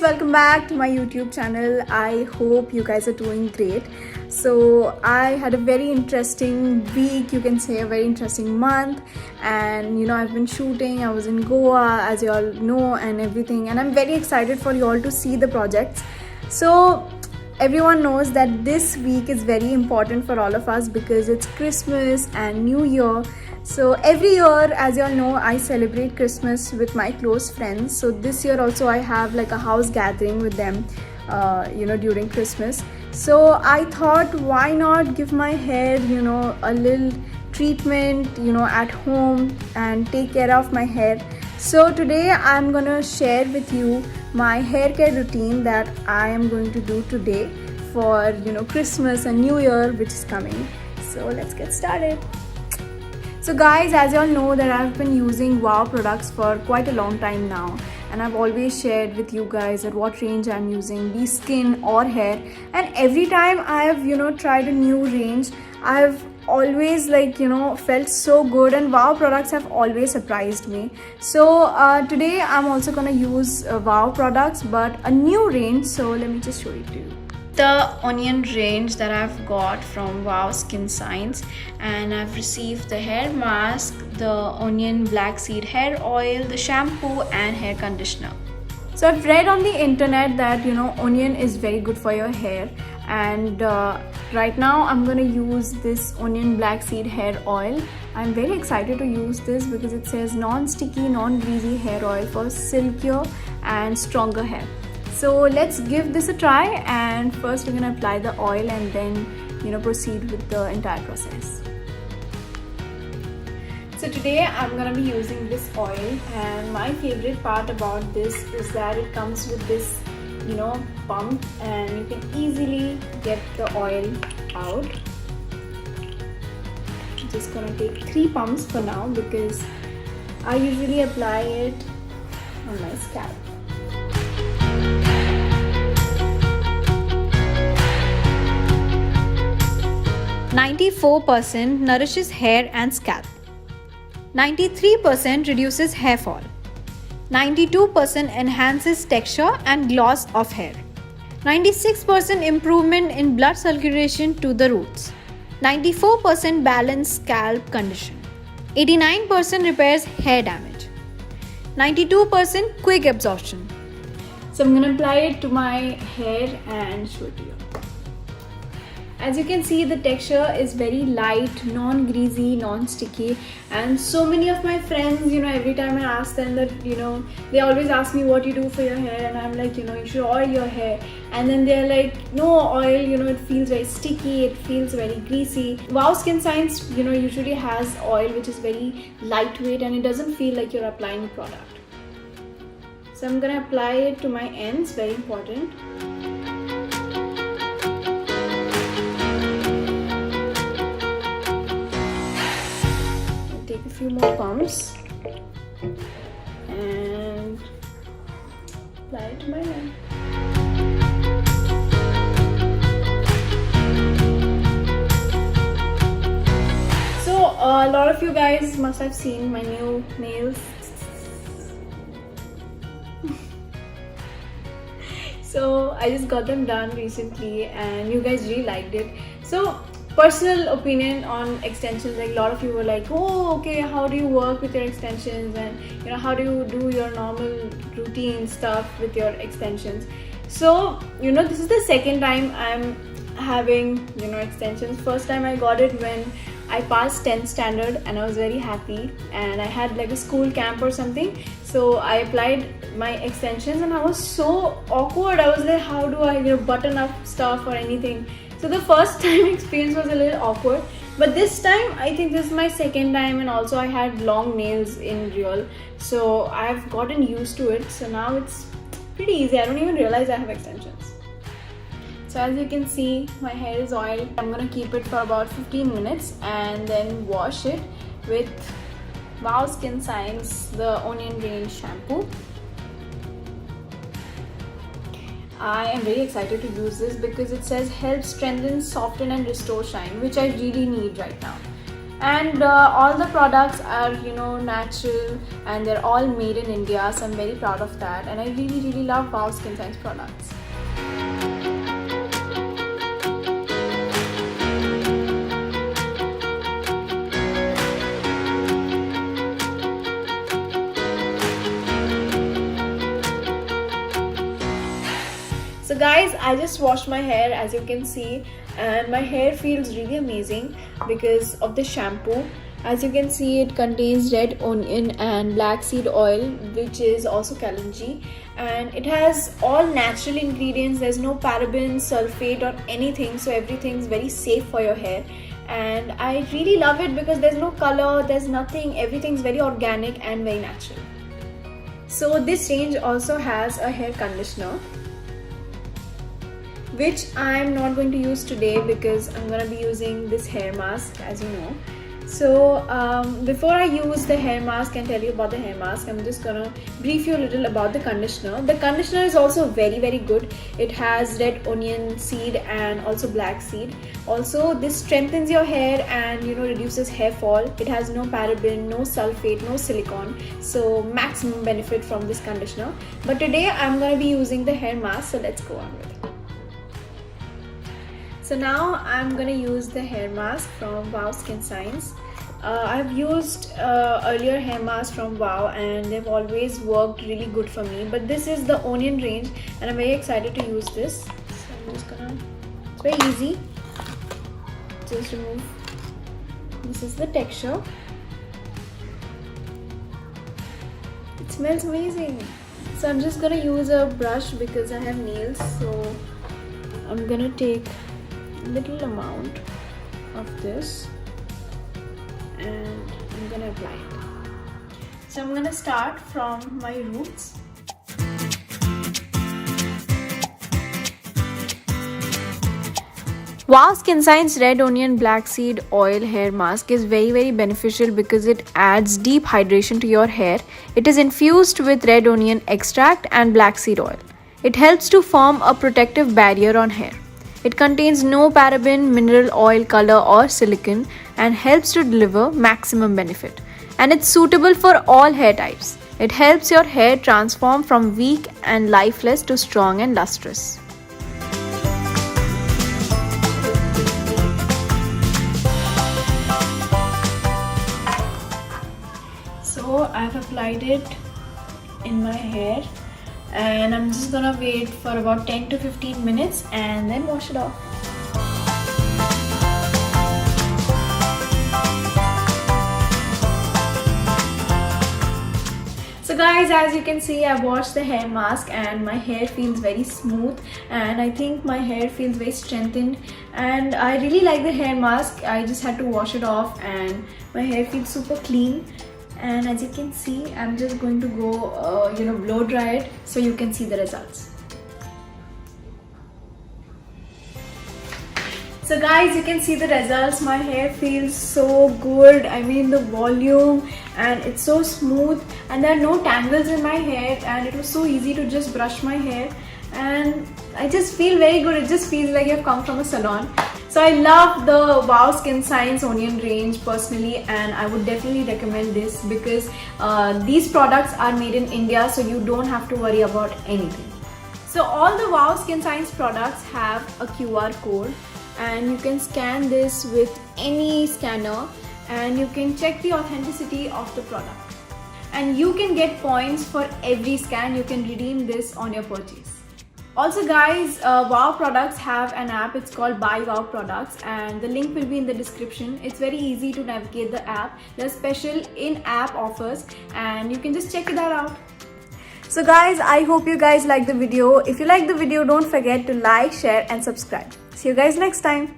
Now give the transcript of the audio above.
welcome back to my YouTube channel. I hope you guys are doing great. So I had a very interesting week, you can say a very interesting month, and I've been shooting. I was in Goa, as you all know, and everything, and I'm very excited for you all to see the projects. So everyone knows that this week is very important for all of us because it's Christmas and New Year. So every year, as you all know, I celebrate Christmas with my close friends. So this year also I have like a house gathering with them during Christmas. So I thought, why not give my hair a little treatment at home and take care of my hair. So today I'm gonna share with you my hair care routine that I am going to do today for Christmas and New Year, which is coming. So let's get started. So guys, as you all know that I've been using Wow products for quite a long time now, and I've always shared with you guys at what range I'm using, be skin or hair, and every time I've tried a new range, I've always felt so good, and Wow products have always surprised me. So today I'm also gonna use Wow products, but a new range. So let me just show it to you. The onion range that I've got from Wow Skin Science, and I've received the hair mask, the onion black seed hair oil, the shampoo and hair conditioner. So I've read on the internet that onion is very good for your hair, and right now I'm gonna use this onion black seed hair oil. I'm very excited to use this because it says non-sticky, non-greasy hair oil for silkier and stronger hair. So let's give this a try, and first we're gonna apply the oil and then proceed with the entire process. So today I'm gonna be using this oil, and my favorite part about this is that it comes with this pump, and you can easily get the oil out. I'm just gonna take 3 pumps for now because I usually apply it on my scalp. 94% nourishes hair and scalp. 93% reduces hair fall. 92% enhances texture and gloss of hair. 96% improvement in blood circulation to the roots. 94% balance scalp condition. 89% repairs hair damage. 92% quick absorption. So I'm gonna apply it to my hair and show it to you. As you can see, the texture is very light, non-greasy, non-sticky, and so many of my friends, every time I ask them that, they always ask me what you do for your hair, and I'm like, you should oil your hair, and then they're like, no oil, it feels very sticky, it feels very greasy. Wow Skin Science, usually has oil which is very lightweight and it doesn't feel like you're applying a product. So I'm gonna apply it to my ends, very important. Take a few more pumps and apply it to my hair. So a lot of you guys must have seen my new nails. So I just got them done recently and you guys really liked it. So personal opinion on extensions, like a lot of you were like, oh okay, how do you work with your extensions, and how do you do your normal routine stuff with your extensions. So this is the second time I'm having extensions. First time I got it when I passed 10th standard and I was very happy, and I had like a school camp or something, so I applied my extensions and I was so awkward. I was like, how do I button up stuff or anything. So the first time experience was a little awkward, but this time I think this is my second time, and also I had long nails in real, so I've gotten used to it. So now it's pretty easy. I don't even realize I have extensions. So as you can see, my hair is oiled. I'm gonna keep it for about 15 minutes and then wash it with Wow Skin Science, the onion range shampoo. I am very excited to use this because it says help strengthen, soften and restore shine, which I really need right now. and all the products are, you know, natural, and they're all made in India, so I'm very proud of that, and I really love Wow Skin Science products. So guys, I just washed my hair, as you can see, and my hair feels really amazing because of the shampoo. As you can see, it contains red onion and black seed oil, which is also Kalonji, and it has all natural ingredients. There's no paraben, sulfate or anything, so everything's very safe for your hair. And I really love it because there's no color, there's nothing, everything's very organic and very natural. So this range also has a hair conditioner, which I'm not going to use today because I'm gonna be using this hair mask, as you know. So before I use the hair mask and tell you about the hair mask, I'm just gonna brief you a little about the conditioner. The conditioner is also very good. It has red onion seed and also black seed. Also, this strengthens your hair and, you know, reduces hair fall. It has no paraben, no sulfate, no silicone, so maximum benefit from this conditioner. But today I'm gonna be using the hair mask, so let's go on with it. So now I'm gonna use the hair mask from Wow Skin Science. I've used earlier hair masks from Wow, and they've always worked really good for me, but this is the onion range and I'm very excited to use this. So I'm just gonna, it's very easy, just remove, this is the texture. It smells amazing. So I'm just gonna use a brush because I have nails, so I'm gonna take little amount of this and I'm gonna apply it. So I'm gonna start from my roots. Wow Skin Science Red Onion Black Seed Oil Hair Mask is very beneficial because it adds deep hydration to your hair. It is infused with red onion extract and black seed oil. It helps to form a protective barrier on hair. It contains no paraben, mineral oil, color or silicone and helps to deliver maximum benefit. And it's suitable for all hair types. It helps your hair transform from weak and lifeless to strong and lustrous. So I've applied it in my hair, and I'm just gonna wait for about 10 to 15 minutes and then wash it off. So guys, as you can see, I washed the hair mask and my hair feels very smooth, and I think my hair feels very strengthened, and I really like the hair mask. I just had to wash it off and my hair feels super clean. And as you can see, I'm just going to go blow dry it so you can see the results. So guys, you can see the results. My hair feels so good. I mean, the volume, and it's so smooth and there are no tangles in my hair, and it was so easy to just brush my hair, and I just feel very good. It just feels like you've come from a salon. So I love the Wow Skin Science Onion range personally, and I would definitely recommend this because these products are made in India, so you don't have to worry about anything. So all the Wow Skin Science products have a QR code, and you can scan this with any scanner and you can check the authenticity of the product. And you can get points for every scan. You can redeem this on your purchase. Also guys, Wow products have an app. It's called Buy Wow Products, and the link will be in the description. It's very easy to navigate the app. There's special in-app offers and you can just check that out. So guys, I hope you guys like the video. If you like the video, don't forget to like, share and subscribe. See you guys next time.